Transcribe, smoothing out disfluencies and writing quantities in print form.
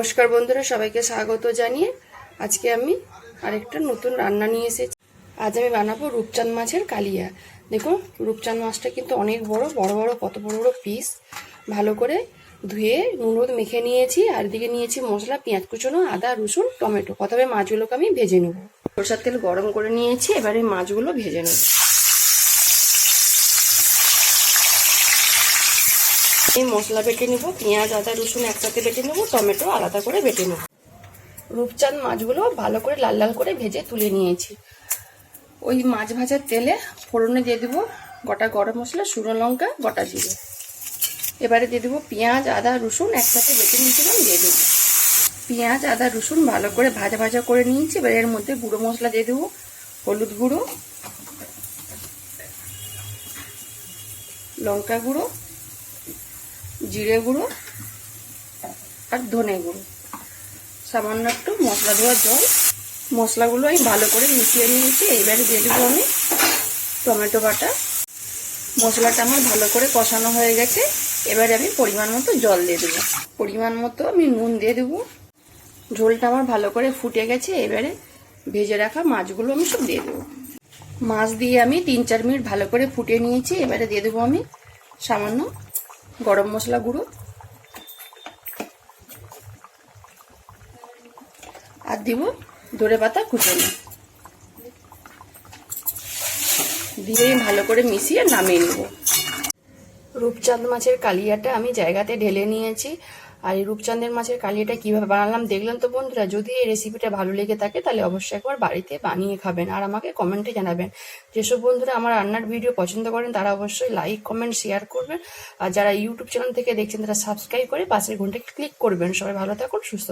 নমস্কার বন্ধুরা, সবাইকে স্বাগত জানিয়ে আজকে আমি আরেকটা নতুন রান্না নিয়ে এসেছি। আজ আমি বানাবো রূপচাঁদ মাছের কালিয়া। দেখুন, রূপচাঁদ মাছটা কিন্তু অনেক বড় বড় কত বড় বড় পিস। ভালো করে ধুয়ে নুন হলুদ মেখে নিয়েছি। আর দিকে নিয়েছি মশলা, পেঁয়াজ কুচনো, আদা রসুন টমেটো। প্রথমে মাছগুলোকে আমি ভেজে নেব। সরষের তেল গরম করে নিয়েছি, এবারে মাছগুলো ভেজে নেব। এই মশলা বেটে নেব, পেঁয়াজ আদা রসুন একসাথে বেটে নেব, টমেটো আলাদা করে বেটে নেব। রূপচাঁদ মাছগুলো ভালো করে লাল লাল করে ভেজে তুলে নিয়েছি। ওই মাছ ভাজার তেলে ফোড়নে দিয়ে দেবো গোটা গরম মশলা, শুকনো লঙ্কা, গোটা জিরে। এবারে দিয়ে দেবো পেঁয়াজ আদা রসুন একসাথে বেটে নিয়েছিলাম, দিয়ে দেবো। পেঁয়াজ আদা রসুন ভালো করে ভাজা ভাজা করে নিয়েছি। এবার এর মধ্যে গুঁড়ো মশলা দিয়ে দেবো, হলুদ গুঁড়ো, লঙ্কা গুঁড়ো, জিরে গুঁড়ো আর ধনে গুঁড়ো, সামান্য একটু মশলা দেওয়ার জল। মশলাগুলো আমি ভালো করে মিশিয়ে নিয়েছি। এইবারে দিয়ে দেবো আমি টমেটো বাটা। মশলাটা আমার ভালো করে কষানো হয়ে গেছে। এবারে আমি পরিমাণ মতো জল দিয়ে দেবো, পরিমাণ মতো আমি নুন দিয়ে দেবো। ঝোলটা আমার ভালো করে ফুটে গেছে। এবারে ভেজে রাখা মাছগুলো আমি সব দিয়ে দেবো। মাছ দিয়ে আমি 3-4 মিনিট ভালো করে ফুটিয়ে নিয়েছি। এবারে দিয়ে দেবো আমি সামান্য গরম মশলা গুঁড়ো আর দিব ধনে পাতা কুচনো। দিয়ে ভালো করে মিশিয়ে নামিয়ে নেব। রূপচাঁদ মাছের কালিয়াটা আমি জায়গাতে ঢেলে নিয়েছি। আর এই রূপচাঁদের মাছের কালিয়াটা কিভাবে বানালাম দেখলাম তো বন্ধুরা। যদি এই রেসিপিটা ভালো লেগে থাকে তাহলে অবশ্যই একবার বাড়িতে বানিয়ে খাবেন আর আমাকে কমেন্টে জানাবেন। যেসব বন্ধুরা আমার রান্নার ভিডিও পছন্দ করেন তারা অবশ্যই লাইক কমেন্ট শেয়ার করবেন। আর যারা ইউটিউব চ্যানেল থেকে দেখছেন তারা সাবস্ক্রাইব করে পাশের ঘন্টাকে ক্লিক করবেন। সবাই ভালো থাকুন, সুস্থ।